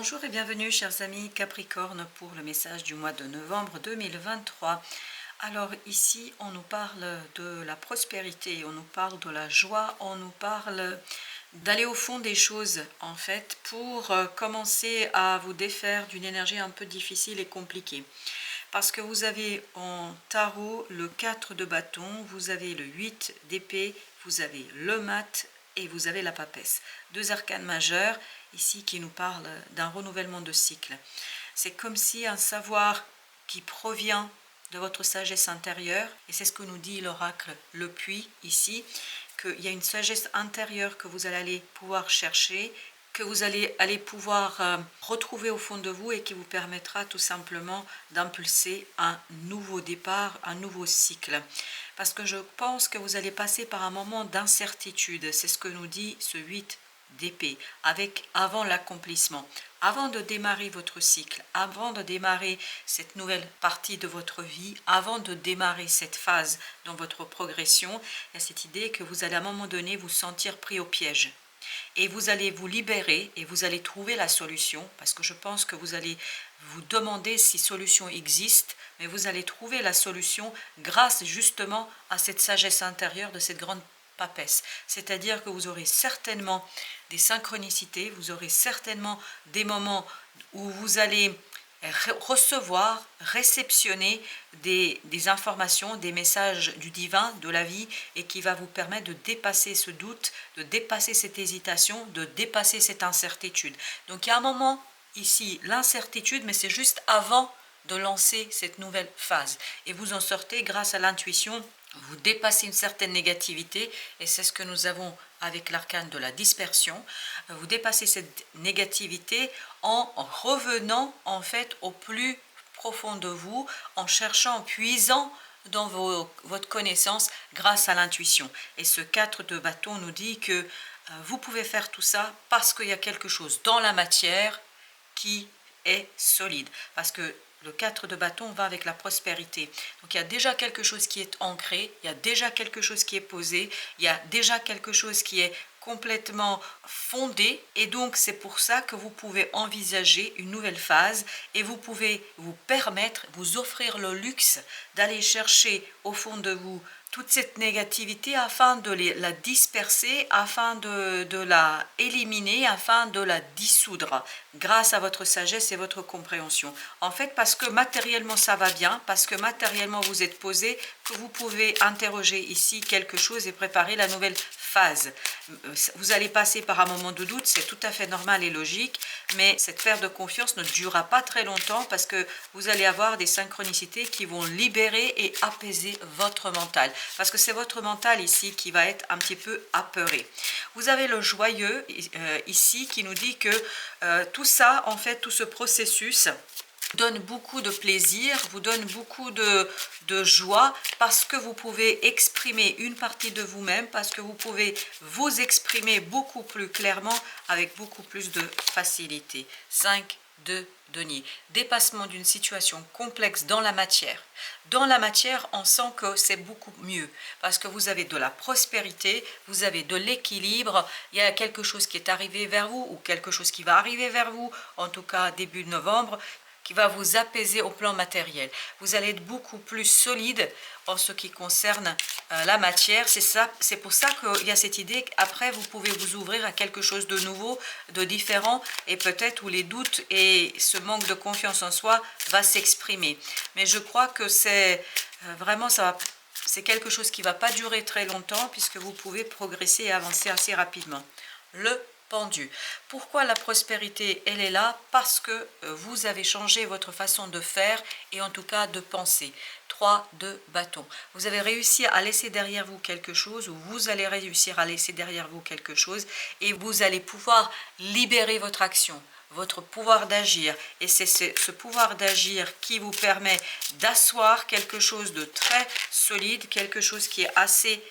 Bonjour et bienvenue chers amis Capricorne pour le message du mois de novembre 2023. Alors ici on nous parle de la prospérité, on nous parle de la joie, on nous parle d'aller au fond des choses en fait pour commencer à vous défaire d'une énergie un peu difficile et compliquée. Parce que vous avez en tarot le 4 de bâton, vous avez le 8 d'épée, vous avez le mat et vous avez la papesse. Deux arcanes majeurs ici qui nous parlent d'un renouvellement de cycle. C'est comme si un savoir qui provient de votre sagesse intérieure, et c'est ce que nous dit l'oracle Le Puits ici, qu'il y a une sagesse intérieure que vous allez pouvoir chercher, que vous allez pouvoir retrouver au fond de vous et qui vous permettra tout simplement d'impulser un nouveau départ, un nouveau cycle. Parce que je pense que vous allez passer par un moment d'incertitude, c'est ce que nous dit ce 8 d'épée, avant l'accomplissement. Avant de démarrer votre cycle, avant de démarrer cette nouvelle partie de votre vie, avant de démarrer cette phase dans votre progression, il y a cette idée que vous allez à un moment donné vous sentir pris au piège. Et vous allez vous libérer et vous allez trouver la solution, parce que je pense que vous allez vous demander si solution existe, mais vous allez trouver la solution grâce justement à cette sagesse intérieure de cette grande papesse. C'est-à-dire que vous aurez certainement des synchronicités, vous aurez certainement des moments où vous allez recevoir, réceptionner des informations, des messages du divin, de la vie, et qui va vous permettre de dépasser ce doute, de dépasser cette hésitation, de dépasser cette incertitude. Donc il y a un moment ici, l'incertitude, mais c'est juste avant de lancer cette nouvelle phase. Et vous en sortez grâce à l'intuition, vous dépassez une certaine négativité, et c'est ce que nous avons avec l'arcane de la dispersion. Vous dépassez cette négativité en revenant en fait au plus profond de vous, en cherchant, en puisant dans votre connaissance grâce à l'intuition. Et ce 4 de bâton nous dit que vous pouvez faire tout ça parce qu'il y a quelque chose dans la matière qui est solide. Parce que le 4 de bâton va avec la prospérité. Donc il y a déjà quelque chose qui est ancré, il y a déjà quelque chose qui est posé, il y a déjà quelque chose qui est complètement fondé, et donc c'est pour ça que vous pouvez envisager une nouvelle phase et vous pouvez vous permettre, vous offrir le luxe d'aller chercher au fond de vous toute cette négativité afin de la disperser, afin de la éliminer, afin de la dissoudre grâce à votre sagesse et votre compréhension. En fait, parce que matériellement ça va bien, parce que matériellement vous êtes posé, que vous pouvez interroger ici quelque chose et préparer la nouvelle phase. Vous allez passer par un moment de doute, c'est tout à fait normal et logique, mais cette perte de confiance ne durera pas très longtemps parce que vous allez avoir des synchronicités qui vont libérer et apaiser votre mental. Parce que c'est votre mental ici qui va être un petit peu apeuré. Vous avez le joyeux ici qui nous dit que tout ça, en fait, tout ce processus donne beaucoup de plaisir, vous donne beaucoup de joie, parce que vous pouvez exprimer une partie de vous-même, parce que vous pouvez vous exprimer beaucoup plus clairement avec beaucoup plus de facilité. 5 de denier. Dépassement d'une situation complexe dans la matière. Dans la matière, on sent que c'est beaucoup mieux parce que vous avez de la prospérité, vous avez de l'équilibre, il y a quelque chose qui est arrivé vers vous ou quelque chose qui va arriver vers vous, en tout cas début novembre, qui va vous apaiser au plan matériel. Vous allez être beaucoup plus solide en ce qui concerne la matière. C'est pour ça qu'il y a cette idée qu'après vous pouvez vous ouvrir à quelque chose de nouveau, de différent, et peut-être où les doutes et ce manque de confiance en soi va s'exprimer. Mais je crois que c'est vraiment c'est quelque chose qui ne va pas durer très longtemps puisque vous pouvez progresser et avancer assez rapidement. Le pendu. Pourquoi la prospérité, elle est là? Parce que vous avez changé votre façon de faire et en tout cas de penser. 3 de bâton. Vous avez réussi à laisser derrière vous quelque chose, ou vous allez réussir à laisser derrière vous quelque chose, et vous allez pouvoir libérer votre action, votre pouvoir d'agir. Et c'est ce pouvoir d'agir qui vous permet d'asseoir quelque chose de très solide, quelque chose qui est assez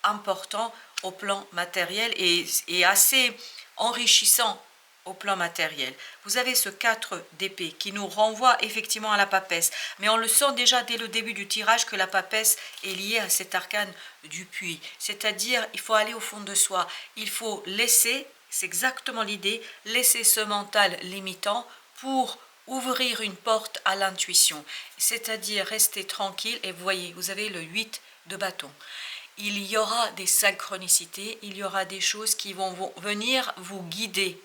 important au plan matériel et assez enrichissant au plan matériel. Vous avez ce 4 d'épée qui nous renvoie effectivement à la papesse, mais on le sent déjà dès le début du tirage que la papesse est liée à cet arcane du puits, c'est-à-dire il faut aller au fond de soi, il faut laisser C'est exactement l'idée, laisser ce mental limitant pour ouvrir une porte à l'intuition, c'est-à-dire rester tranquille. Et vous voyez, vous avez le 8 de bâton. Il y aura des synchronicités, il y aura des choses qui vont venir vous guider.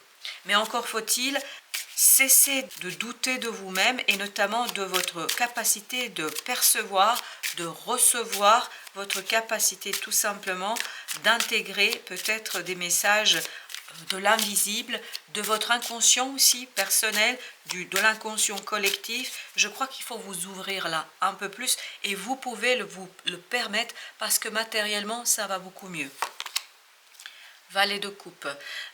Mais encore faut-il cesser de douter de vous-même et notamment de votre capacité de percevoir, de recevoir, votre capacité tout simplement d'intégrer peut-être des messages de l'invisible, de votre inconscient aussi personnel, de l'inconscient collectif. Je crois qu'il faut vous ouvrir là un peu plus et vous pouvez vous le permettre parce que matériellement ça va beaucoup mieux. Valet de coupe,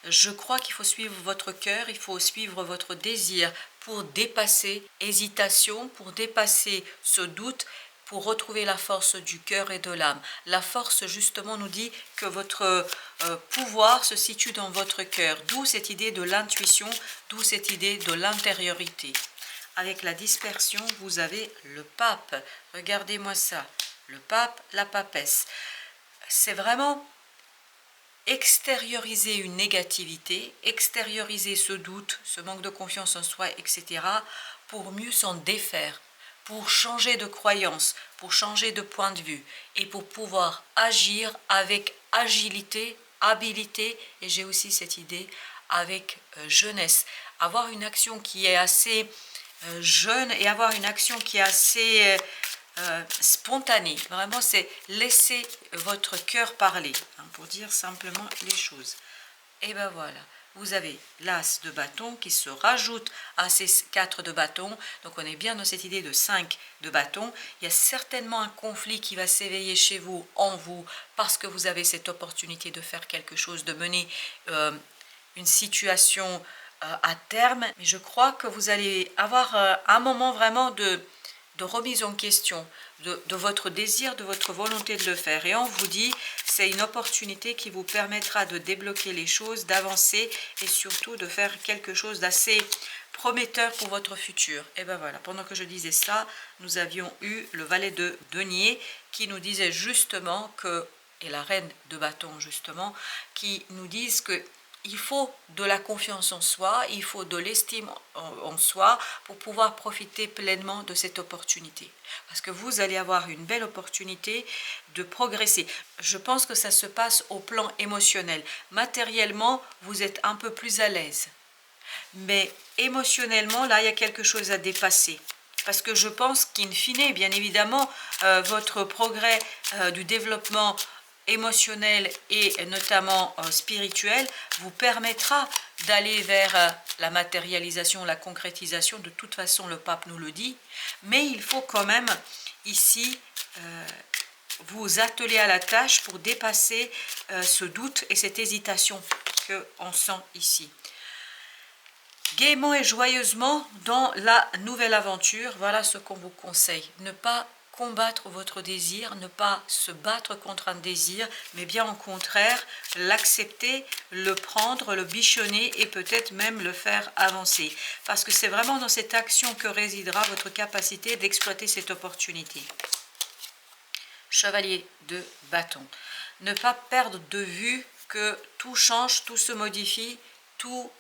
je crois qu'il faut suivre votre cœur, il faut suivre votre désir pour dépasser hésitation, pour dépasser ce doute, pour retrouver la force du cœur et de l'âme. La force, justement, nous dit que votre pouvoir se situe dans votre cœur, d'où cette idée de l'intuition, d'où cette idée de l'intériorité. Avec la dispersion, vous avez le pape. Regardez-moi ça, le pape, la papesse. C'est vraiment extérioriser une négativité, extérioriser ce doute, ce manque de confiance en soi, etc., pour mieux s'en défaire, pour changer de croyance, pour changer de point de vue et pour pouvoir agir avec agilité, habileté, et j'ai aussi cette idée avec jeunesse. Avoir une action qui est assez jeune et avoir une action qui est assez spontanée. Vraiment, c'est laisser votre cœur parler, hein, pour dire simplement les choses. Et ben voilà, vous avez l'as de bâton qui se rajoute à ces 4 de bâton. Donc on est bien dans cette idée de 5 de bâton. Il y a certainement un conflit qui va s'éveiller chez vous, en vous, parce que vous avez cette opportunité de faire quelque chose, de mener une situation à terme. Mais je crois que vous allez avoir un moment vraiment de remise en question de votre désir, de votre volonté de le faire. Et on vous dit, c'est une opportunité qui vous permettra de débloquer les choses, d'avancer et surtout de faire quelque chose d'assez prometteur pour votre futur. Et ben voilà, pendant que je disais ça, nous avions eu le valet de denier qui nous disait justement que, et la reine de bâton justement, qui nous disent que il faut de la confiance en soi, il faut de l'estime en soi pour pouvoir profiter pleinement de cette opportunité. Parce que vous allez avoir une belle opportunité de progresser. Je pense que ça se passe au plan émotionnel. Matériellement, vous êtes un peu plus à l'aise. Mais émotionnellement, là, il y a quelque chose à dépasser. Parce que je pense qu'in fine, bien évidemment, votre progrès du développement émotionnel et notamment spirituel vous permettra d'aller vers la matérialisation, la concrétisation. De toute façon, le pape nous le dit. Mais il faut quand même ici vous atteler à la tâche pour dépasser ce doute et cette hésitation qu'on sent ici. Gaiement et joyeusement dans la nouvelle aventure, voilà ce qu'on vous conseille. Ne pas combattre votre désir, ne pas se battre contre un désir, mais bien au contraire, l'accepter, le prendre, le bichonner et peut-être même le faire avancer. Parce que c'est vraiment dans cette action que résidera votre capacité d'exploiter cette opportunité. Chevalier de bâton. Ne pas perdre de vue que tout change, tout se modifie, tout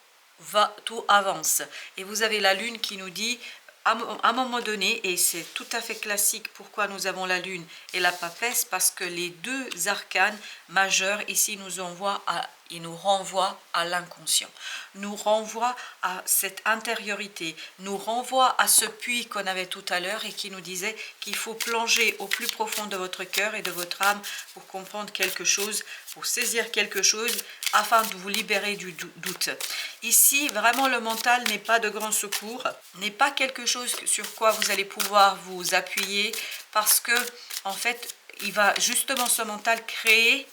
avance. Et vous avez la lune qui nous dit à un moment donné, et c'est tout à fait classique pourquoi nous avons la lune et la papesse, parce que les deux arcanes majeurs ici nous renvoient à l'inconscient, nous renvoient à cette intériorité, nous renvoient à ce puits qu'on avait tout à l'heure et qui nous disait qu'il faut plonger au plus profond de votre cœur et de votre âme pour comprendre quelque chose, pour saisir quelque chose afin de vous libérer du doute. Ici, vraiment, le mental n'est pas de grand secours, n'est pas quelque chose sur quoi vous allez pouvoir vous appuyer parce que, en fait, il va justement ce mental créer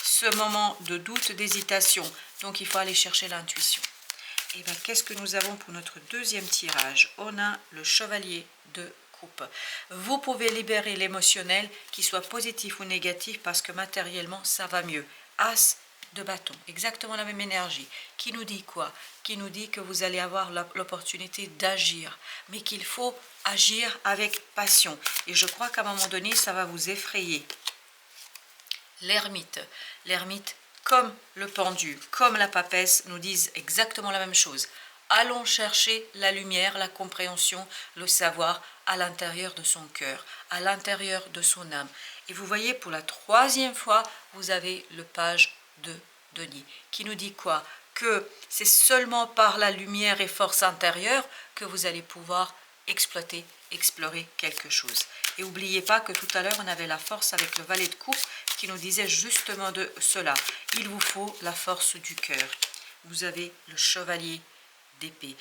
ce moment de doute, d'hésitation. Donc, il faut aller chercher l'intuition. Et bien, qu'est-ce que nous avons pour notre deuxième tirage? On a le chevalier de coupe. Vous pouvez libérer l'émotionnel, qu'il soit positif ou négatif, parce que matériellement, ça va mieux. As de bâton, exactement la même énergie, qui nous dit quoi? Qui nous dit que vous allez avoir l'opportunité d'agir, mais qu'il faut agir avec passion. Et je crois qu'à un moment donné, ça va vous effrayer. L'ermite comme le pendu, comme la papesse, nous disent exactement la même chose. Allons chercher la lumière, la compréhension, le savoir à l'intérieur de son cœur, à l'intérieur de son âme. Et vous voyez, pour la troisième fois, vous avez le page de Denis, qui nous dit quoi? Que c'est seulement par la lumière et force intérieure que vous allez pouvoir exploiter, explorer quelque chose. Et n'oubliez pas que tout à l'heure, on avait la force avec le valet de coupe qui nous disait justement de cela. Il vous faut la force du cœur. Vous avez le chevalier d'épée.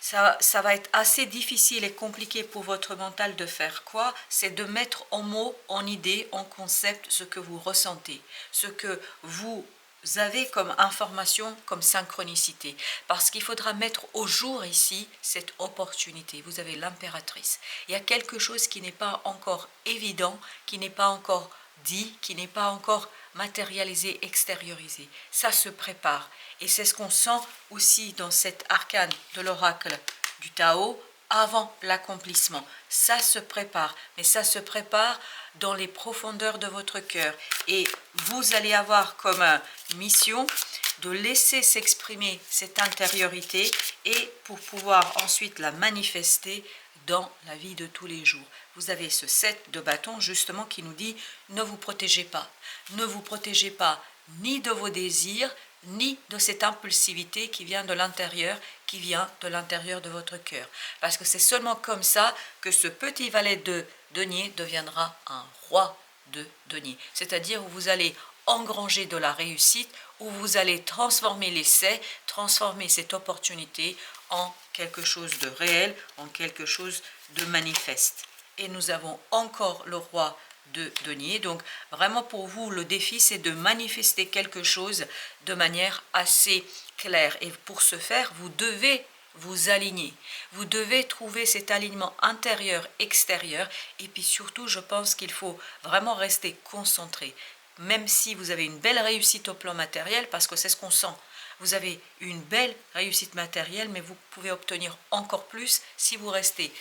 Ça va être assez difficile et compliqué pour votre mental de faire quoi? C'est de mettre en mots, en idées, en concept ce que vous ressentez, ce que vous avez comme information, comme synchronicité. Parce qu'il faudra mettre au jour ici cette opportunité. Vous avez l'impératrice. Il y a quelque chose qui n'est pas encore évident, qui n'est pas encore dit, qui n'est pas encore matérialisé, extériorisé. Ça se prépare. Et c'est ce qu'on sent aussi dans cet arcane de l'oracle du Tao avant l'accomplissement. Ça se prépare, mais ça se prépare dans les profondeurs de votre cœur. Et vous allez avoir comme mission de laisser s'exprimer cette intériorité et pour pouvoir ensuite la manifester dans la vie de tous les jours. Vous avez ce 7 de bâton justement qui nous dit ne vous protégez pas. Ne vous protégez pas ni de vos désirs, ni de cette impulsivité qui vient de l'intérieur, qui vient de l'intérieur de votre cœur. Parce que c'est seulement comme ça que ce petit valet de denier deviendra un roi de denier. C'est-à-dire où vous allez engranger de la réussite, où vous allez transformer l'essai, transformer cette opportunité en quelque chose de réel, en quelque chose de manifeste. Et nous avons encore le roi de denier. Donc vraiment pour vous, le défi, c'est de manifester quelque chose de manière assez claire. Et pour ce faire, vous devez vous aligner. Vous devez trouver cet alignement intérieur-extérieur. Et puis surtout, je pense qu'il faut vraiment rester concentré. Même si vous avez une belle réussite au plan matériel, parce que c'est ce qu'on sent. Vous avez une belle réussite matérielle, mais vous pouvez obtenir encore plus si vous restez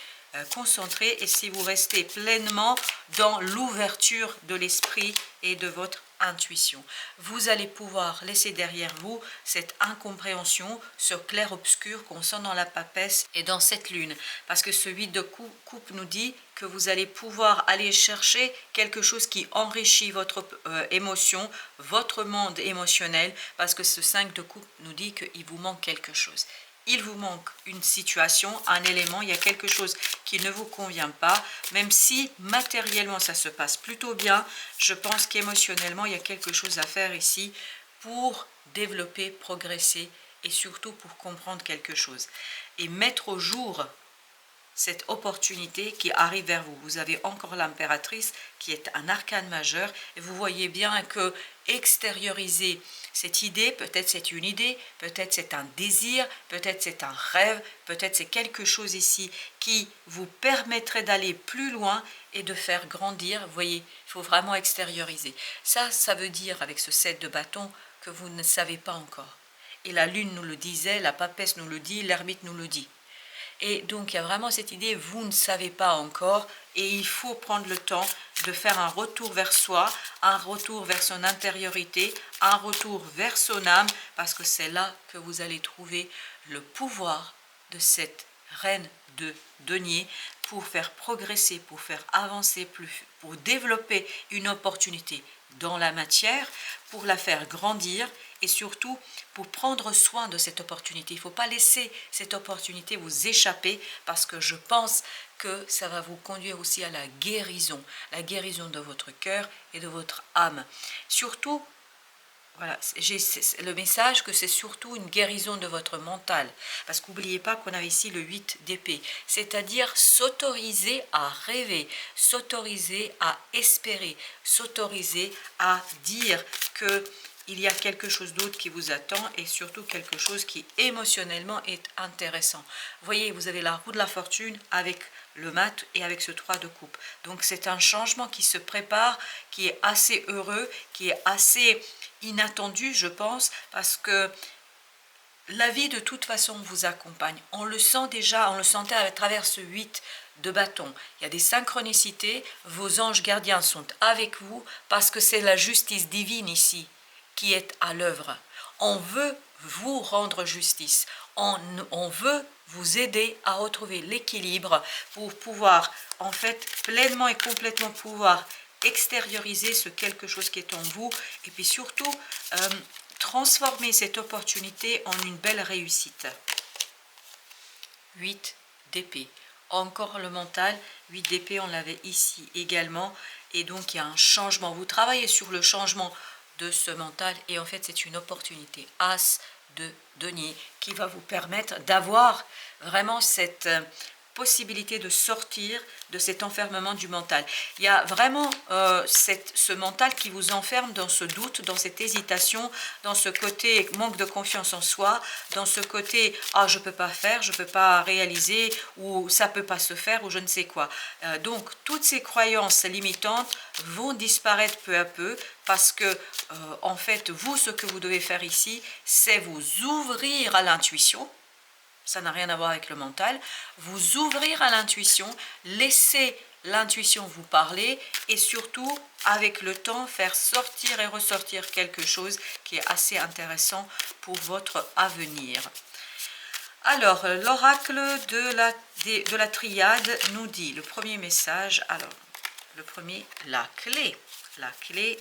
concentré et si vous restez pleinement dans l'ouverture de l'esprit et de votre intuition. Vous allez pouvoir laisser derrière vous cette incompréhension, ce clair-obscur qu'on sent dans la papesse et dans cette lune. Parce que ce 8 de coupe nous dit que vous allez pouvoir aller chercher quelque chose qui enrichit votre émotion, votre monde émotionnel, parce que ce 5 de coupe nous dit qu'il vous manque quelque chose. Il vous manque une situation, un élément, il y a quelque chose qui ne vous convient pas, même si matériellement ça se passe plutôt bien, je pense qu'émotionnellement il y a quelque chose à faire ici pour développer, progresser et surtout pour comprendre quelque chose. Et mettre au jour cette opportunité qui arrive vers vous. Vous avez encore l'impératrice qui est un arcane majeur et vous voyez bien que extérioriser cette idée, peut-être c'est une idée, peut-être c'est un désir, peut-être c'est un rêve, peut-être c'est quelque chose ici qui vous permettrait d'aller plus loin et de faire grandir. Vous voyez, il faut vraiment extérioriser. Ça veut dire avec ce 7 de bâton que vous ne savez pas encore. Et la lune nous le disait, la papesse nous le dit, l'ermite nous le dit. Et donc il y a vraiment cette idée, vous ne savez pas encore et il faut prendre le temps de faire un retour vers soi, un retour vers son intériorité, un retour vers son âme parce que c'est là que vous allez trouver le pouvoir de cette reine de denier pour faire progresser, pour faire avancer plus, pour développer une opportunité dans la matière, pour la faire grandir et surtout pour prendre soin de cette opportunité. Il ne faut pas laisser cette opportunité vous échapper parce que je pense que ça va vous conduire aussi à la guérison de votre cœur et de votre âme. Surtout, voilà, j'ai le message que c'est surtout une guérison de votre mental. Parce qu'oubliez pas qu'on a ici le 8 d'épée. C'est-à-dire s'autoriser à rêver, s'autoriser à espérer, s'autoriser à dire que il y a quelque chose d'autre qui vous attend et surtout quelque chose qui émotionnellement est intéressant. Vous voyez, vous avez la roue de la fortune avec le mat et avec ce 3 de coupe. Donc c'est un changement qui se prépare, qui est assez heureux, qui est assez inattendu, je pense, parce que la vie de toute façon vous accompagne. On le sent déjà, on le sentait à travers ce 8 de bâton. Il y a des synchronicités, vos anges gardiens sont avec vous parce que c'est la justice divine ici qui est à l'œuvre. On veut vous rendre justice. On veut vous aider à retrouver l'équilibre pour pouvoir, en fait, pleinement et complètement pouvoir extérioriser ce quelque chose qui est en vous et puis surtout transformer cette opportunité en une belle réussite. 8 d'épée. Encore le mental, 8 d'épée, on l'avait ici également. Et donc, il y a un changement. Vous travaillez sur le changement de ce mental. Et en fait, c'est une opportunité. As de denier qui va vous permettre d'avoir vraiment cette possibilité de sortir de cet enfermement du mental. Il y a vraiment ce mental qui vous enferme dans ce doute, dans cette hésitation, dans ce côté manque de confiance en soi, dans ce côté « ah, je ne peux pas faire, je ne peux pas réaliser » ou « ça ne peut pas se faire » ou je ne sais quoi. Donc, toutes ces croyances limitantes vont disparaître peu à peu parce que, en fait, vous, ce que vous devez faire ici, c'est vous ouvrir à l'intuition. Ça n'a rien à voir avec le mental, vous ouvrir à l'intuition, laisser l'intuition vous parler et surtout, avec le temps, faire sortir et ressortir quelque chose qui est assez intéressant pour votre avenir. Alors, l'oracle de la triade nous dit, le premier message, alors, le premier, la clé,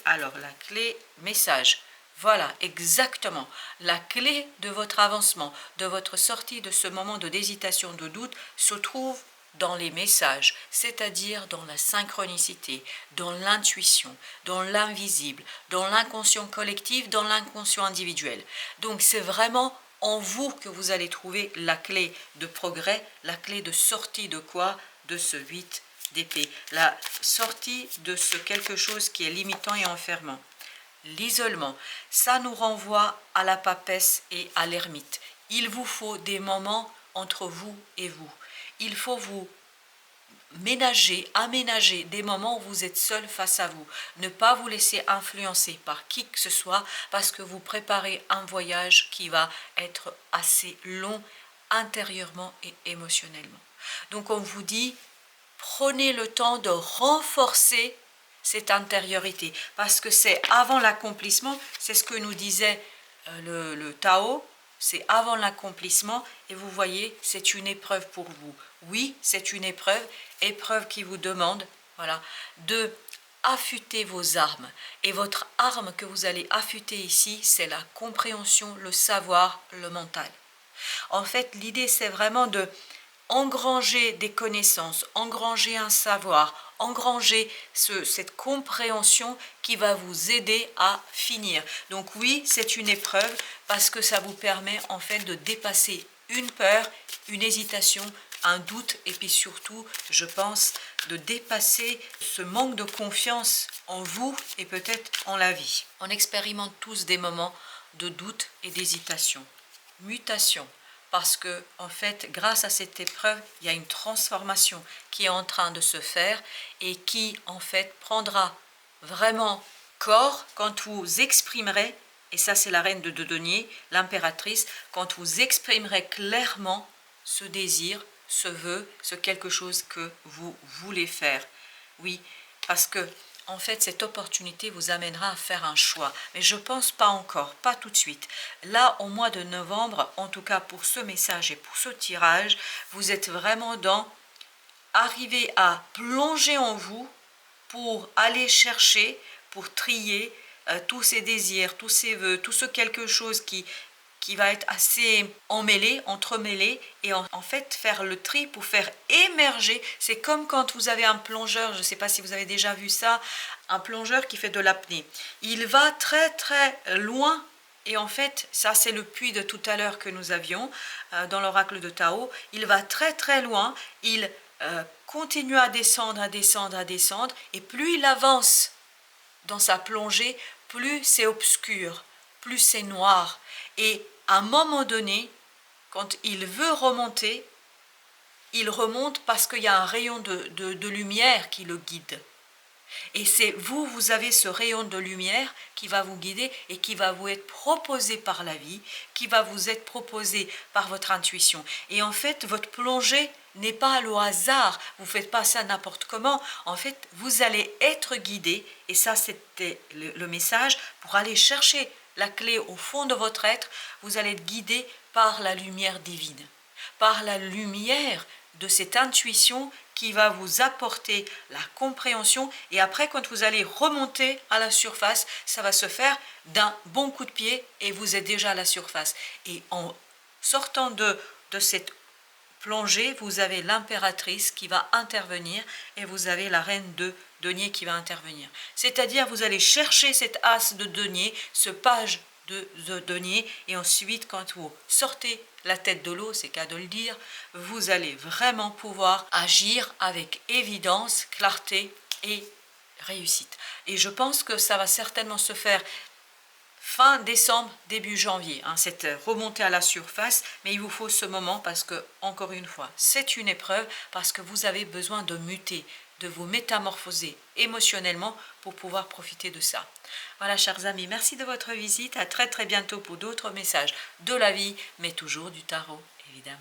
alors la clé, message. Voilà, exactement. La clé de votre avancement, de votre sortie de ce moment d'hésitation, de doute, se trouve dans les messages, c'est-à-dire dans la synchronicité, dans l'intuition, dans l'invisible, dans l'inconscient collectif, dans l'inconscient individuel. Donc c'est vraiment en vous que vous allez trouver la clé de progrès, la clé de sortie de quoi? De ce 8 d'épée, la sortie de ce quelque chose qui est limitant et enfermant. L'isolement, ça nous renvoie à la papesse et à l'ermite. Il vous faut des moments entre vous et vous. Il faut vous aménager des moments où vous êtes seul face à vous. Ne pas vous laisser influencer par qui que ce soit parce que vous préparez un voyage qui va être assez long intérieurement et émotionnellement. Donc on vous dit, prenez le temps de renforcer cette intériorité, parce que c'est avant l'accomplissement, c'est ce que nous disait le Tao, c'est avant l'accomplissement, et vous voyez, c'est une épreuve pour vous. Oui, c'est une épreuve qui vous demande, voilà, de affûter vos armes. Et votre arme que vous allez affûter ici, c'est la compréhension, le savoir, le mental. En fait, l'idée, c'est vraiment de engranger des connaissances, engranger un savoir, engranger cette compréhension qui va vous aider à finir. Donc oui, c'est une épreuve parce que ça vous permet en fait de dépasser une peur, une hésitation, un doute et puis surtout, je pense, de dépasser ce manque de confiance en vous et peut-être en la vie. On expérimente tous des moments de doute et d'hésitation. Mutation. Parce que, en fait, grâce à cette épreuve, il y a une transformation qui est en train de se faire et qui, en fait, prendra vraiment corps quand vous exprimerez, et ça c'est la reine de denier, l'impératrice, quand vous exprimerez clairement ce désir, ce vœu, ce quelque chose que vous voulez faire. Oui, parce que en fait, cette opportunité vous amènera à faire un choix. Mais je ne pense pas encore, pas tout de suite. Là, au mois de novembre, en tout cas pour ce message et pour ce tirage, vous êtes vraiment dans arriver à plonger en vous pour aller chercher, pour trier tous ces désirs, tous ces vœux, tout ce quelque chose qui va être assez emmêlé, entremêlé, et en fait faire le tri pour faire émerger. C'est comme quand vous avez un plongeur, je ne sais pas si vous avez déjà vu ça, un plongeur qui fait de l'apnée. Il va très très loin, et en fait, ça c'est le puits de tout à l'heure que nous avions dans l'oracle de Tao. Il va très très loin, il continue à descendre, à descendre, à descendre, et plus il avance dans sa plongée, plus c'est obscur, plus c'est noir. Et à un moment donné, quand il veut remonter, il remonte parce qu'il y a un rayon de lumière qui le guide. Et c'est vous avez ce rayon de lumière qui va vous guider et qui va vous être proposé par la vie, qui va vous être proposé par votre intuition. Et en fait, votre plongée n'est pas au hasard, vous ne faites pas ça n'importe comment. En fait, vous allez être guidé, et ça c'était le message, pour aller chercher la clé au fond de votre être, vous allez être guidé par la lumière divine, par la lumière de cette intuition qui va vous apporter la compréhension. Et après, quand vous allez remonter à la surface, ça va se faire d'un bon coup de pied et vous êtes déjà à la surface. Et en sortant de cette plongée, vous avez l'impératrice qui va intervenir et vous avez la reine de denier qui va intervenir. C'est-à-dire, vous allez chercher cet as de denier, ce page de denier, et ensuite, quand vous sortez la tête de l'eau, c'est qu'à de le dire, vous allez vraiment pouvoir agir avec évidence, clarté et réussite. Et je pense que ça va certainement se faire fin décembre, début janvier, cette remontée à la surface, mais il vous faut ce moment parce que, encore une fois, c'est une épreuve, parce que vous avez besoin de muter, de vous métamorphoser émotionnellement pour pouvoir profiter de ça. Voilà, chers amis, merci de votre visite, à très très bientôt pour d'autres messages de la vie, mais toujours du tarot, évidemment.